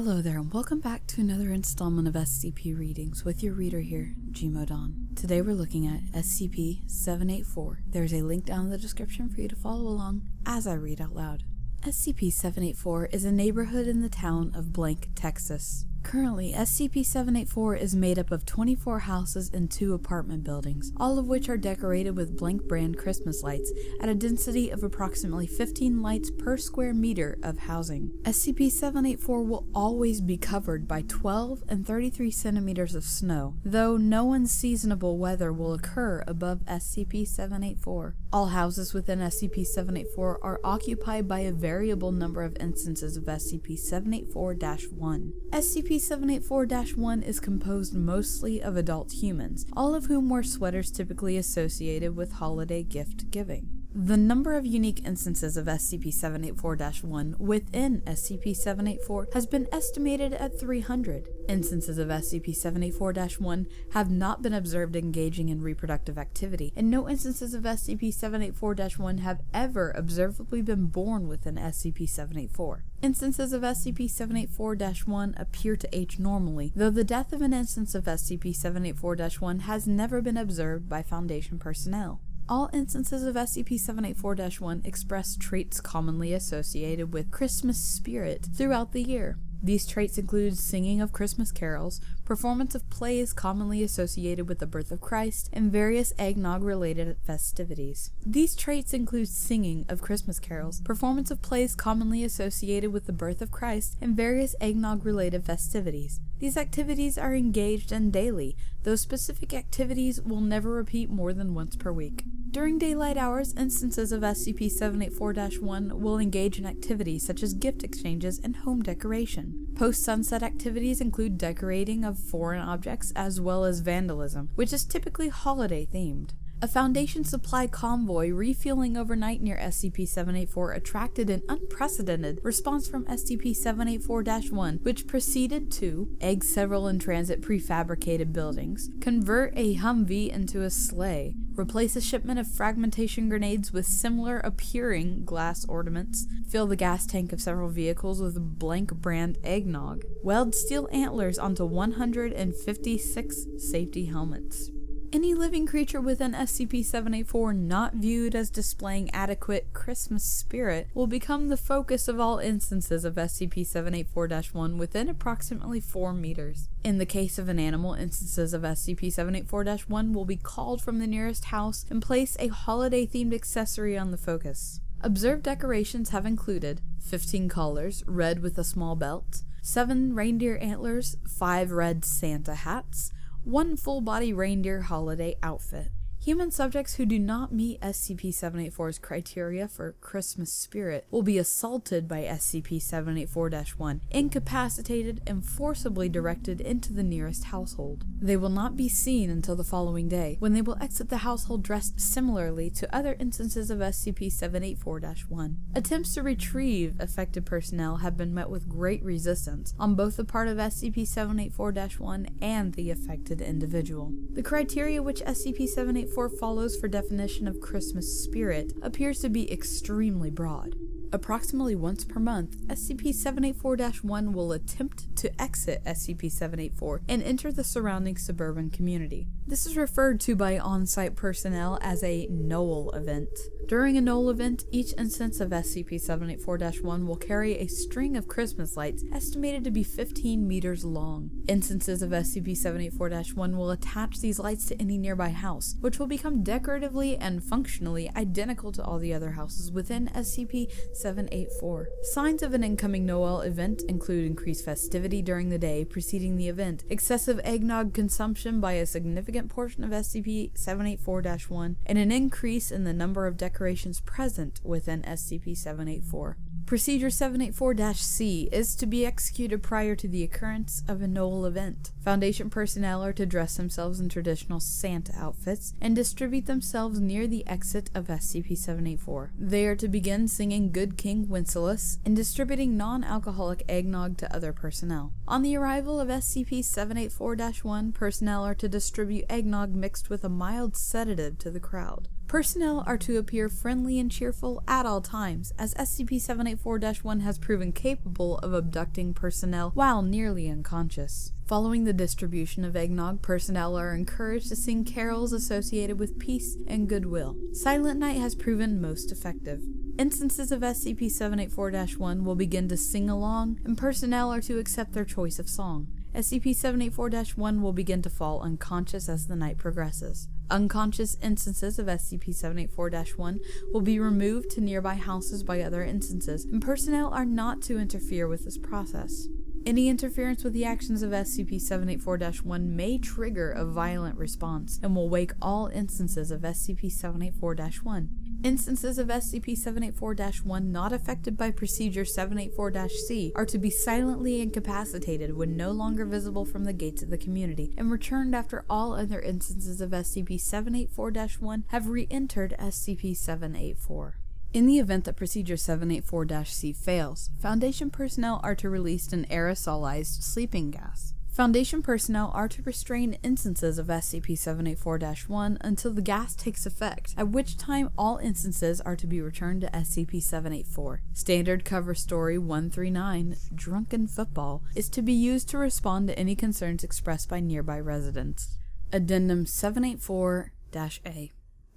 Hello there, and welcome back to another installment of SCP Readings with your reader here, Gmodon. Today we're looking at SCP-784. There's a link down in the description for you to follow along as I read out loud. SCP-784 is a neighborhood in the town of Blank, Texas. Currently, SCP-784 is made up of 24 houses and 2 apartment buildings, all of which are decorated with blank brand Christmas lights at a density of approximately 15 lights per square meter of housing. SCP-784 will always be covered by 12 and 33 centimeters of snow, though no unseasonable weather will occur above SCP-784. All houses within SCP-784 are occupied by a variable number of instances of SCP-784-1. SCP-784-1 is composed mostly of adult humans, all of whom wear sweaters typically associated with holiday gift giving. The number of unique instances of SCP-784-1 within SCP-784 has been estimated at 300. Instances of SCP-784-1 have not been observed engaging in reproductive activity, and no instances of SCP-784-1 have ever observably been born within SCP-784. Instances of SCP-784-1 appear to age normally, though the death of an instance of SCP-784-1 has never been observed by Foundation personnel. All instances of SCP-784-1 express traits commonly associated with Christmas spirit throughout the year. These traits include singing of Christmas carols, performance of plays commonly associated with the birth of Christ, and various eggnog-related festivities. These traits include singing of Christmas carols, performance of plays commonly associated with the birth of Christ, and various eggnog-related festivities. These activities are engaged in daily, though specific activities will never repeat more than once per week. During daylight hours, instances of SCP-784-1 will engage in activities such as gift exchanges and home decoration. Post-sunset activities include decorating of foreign objects as well as vandalism, which is typically holiday-themed. A Foundation supply convoy refueling overnight near SCP-784 attracted an unprecedented response from SCP-784-1, which proceeded to egg several in-transit prefabricated buildings, convert a Humvee into a sleigh, replace a shipment of fragmentation grenades with similar appearing glass ornaments, fill the gas tank of several vehicles with blank brand eggnog, weld steel antlers onto 156 safety helmets. Any living creature within SCP-784 not viewed as displaying adequate Christmas spirit will become the focus of all instances of SCP-784-1 within approximately 4 meters. In the case of an animal, instances of SCP-784-1 will be called from the nearest house and place a holiday-themed accessory on the focus. Observed decorations have included 15 collars, red with a small belt, 7 reindeer antlers, 5 red Santa hats, 1 full-body reindeer holiday outfit. Human subjects who do not meet SCP-784's criteria for Christmas spirit will be assaulted by SCP-784-1, incapacitated, and forcibly directed into the nearest household. They will not be seen until the following day, when they will exit the household dressed similarly to other instances of SCP-784-1. Attempts to retrieve affected personnel have been met with great resistance on both the part of SCP-784-1 and the affected individual. The criteria which SCP-784 follows for definition of Christmas spirit appears to be extremely broad. Approximately once per month, SCP-784-1 will attempt to exit SCP-784 and enter the surrounding suburban community. This is referred to by on-site personnel as a Knoll event. During a Knoll event, each instance of SCP-784-1 will carry a string of Christmas lights estimated to be 15 meters long. Instances of SCP-784-1 will attach these lights to any nearby house, which will become decoratively and functionally identical to all the other houses within SCP-784. Signs of an incoming Noel event include increased festivity during the day preceding the event, excessive eggnog consumption by a significant portion of SCP-784-1, and an increase in the number of decorations present within SCP-784. Procedure 784-C is to be executed prior to the occurrence of a Noel event. Foundation personnel are to dress themselves in traditional Santa outfits and distribute themselves near the exit of SCP-784. They are to begin singing Good King Wenceslas and distributing non-alcoholic eggnog to other personnel. On the arrival of SCP-784-1, personnel are to distribute eggnog mixed with a mild sedative to the crowd. Personnel are to appear friendly and cheerful at all times, as SCP-784-1 has proven capable of abducting personnel while nearly unconscious. Following the distribution of eggnog, personnel are encouraged to sing carols associated with peace and goodwill. Silent Night has proven most effective. Instances of SCP-784-1 will begin to sing along, and personnel are to accept their choice of song. SCP-784-1 will begin to fall unconscious as the night progresses. Unconscious instances of SCP-784-1 will be removed to nearby houses by other instances, and personnel are not to interfere with this process. Any interference with the actions of SCP-784-1 may trigger a violent response and will wake all instances of SCP-784-1. Instances of SCP-784-1 not affected by Procedure 784-C are to be silently incapacitated when no longer visible from the gates of the community, and returned after all other instances of SCP-784-1 have re-entered SCP-784. In the event that Procedure 784-C fails, Foundation personnel are to release an aerosolized sleeping gas. Foundation personnel are to restrain instances of SCP-784-1 until the gas takes effect, at which time all instances are to be returned to SCP-784. Standard Cover Story 139, Drunken Football, is to be used to respond to any concerns expressed by nearby residents. Addendum 784-A.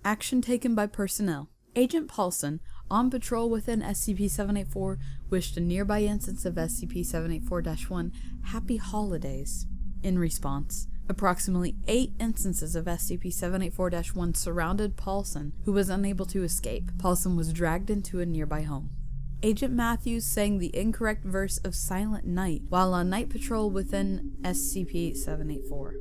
Action taken by personnel. Agent Paulson, on patrol within SCP-784, wished a nearby instance of SCP-784-1 happy holidays. In response, approximately 8 instances of SCP-784-1 surrounded Paulson, who was unable to escape. Paulson was dragged into a nearby home. Agent Matthews sang the incorrect verse of Silent Night while on night patrol within SCP-784.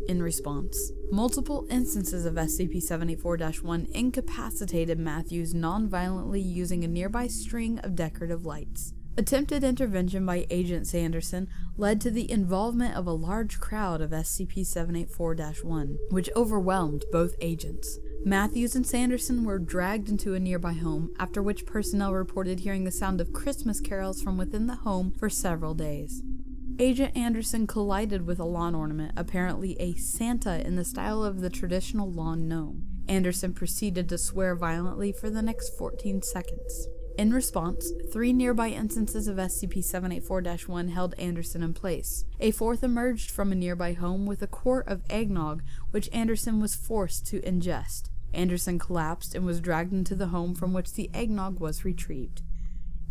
In response, multiple instances of SCP-784-1 incapacitated Matthews non-violently using a nearby string of decorative lights. Attempted intervention by Agent Sanderson led to the involvement of a large crowd of SCP-784-1, which overwhelmed both agents. Matthews and Sanderson were dragged into a nearby home, after which personnel reported hearing the sound of Christmas carols from within the home for several days. Agent Anderson collided with a lawn ornament, apparently a Santa in the style of the traditional lawn gnome. Anderson proceeded to swear violently for the next 14 seconds. In response, 3 nearby instances of SCP-784-1 held Anderson in place. A 4th emerged from a nearby home with a quart of eggnog, which Anderson was forced to ingest. Anderson collapsed and was dragged into the home from which the eggnog was retrieved.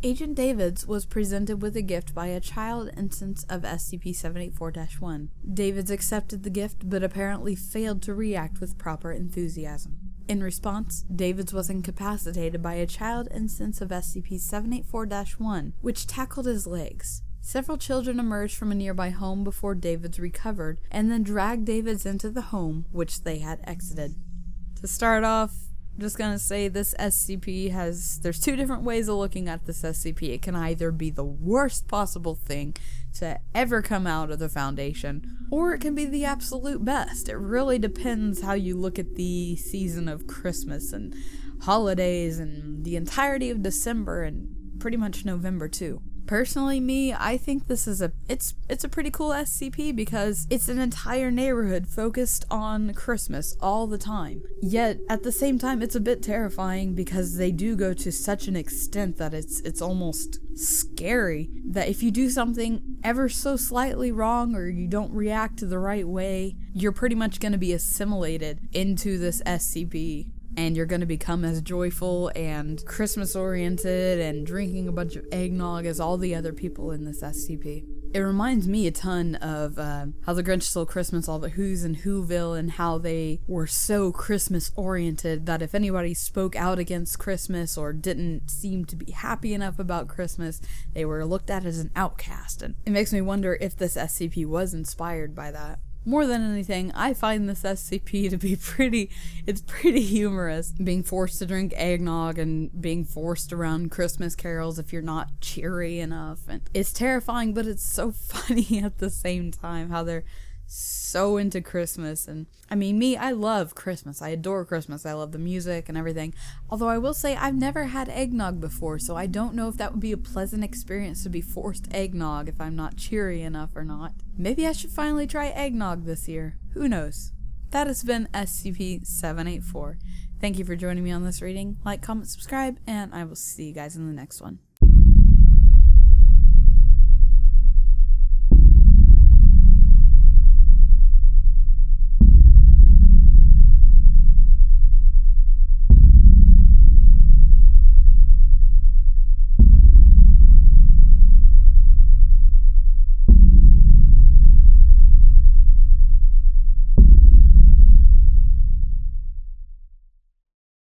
Agent Davids was presented with a gift by a child instance of SCP-784-1. Davids accepted the gift, but apparently failed to react with proper enthusiasm. In response, Davids was incapacitated by a child instance of SCP-784-1, which tackled his legs. Several children emerged from a nearby home before Davids recovered, and then dragged Davids into the home which they had exited. To start off, I'm just gonna say this SCP there's 2 different ways of looking at this SCP. It can either be the worst possible thing to ever come out of the Foundation, or it can be the absolute best. It really depends how you look at the season of Christmas and holidays and the entirety of December and pretty much November too. Personally, I think this is it's a pretty cool SCP because it's an entire neighborhood focused on Christmas all the time. Yet, at the same time, it's a bit terrifying because they do go to such an extent that it's almost scary that if you do something ever so slightly wrong or you don't react the right way, you're pretty much going to be assimilated into this SCP. And you're going to become as joyful and Christmas-oriented and drinking a bunch of eggnog as all the other people in this SCP. It reminds me a ton of how the Grinch Stole Christmas, all the Who's in Whoville, and how they were so Christmas-oriented that if anybody spoke out against Christmas or didn't seem to be happy enough about Christmas, they were looked at as an outcast. And it makes me wonder if this SCP was inspired by that. More than anything, I find this SCP to be pretty humorous. Being forced to drink eggnog and being forced around Christmas carols if you're not cheery enough. And it's terrifying, but it's so funny at the same time how they're so into Christmas. And I mean, I love Christmas. I adore Christmas. I love the music and everything. Although I will say I've never had eggnog before, so I don't know if that would be a pleasant experience to be forced eggnog if I'm not cheery enough or not. Maybe I should finally try eggnog this year. Who knows? that has been SCP-784. Thank you for joining me on this reading. Like, comment, subscribe, and I will see you guys in the next one.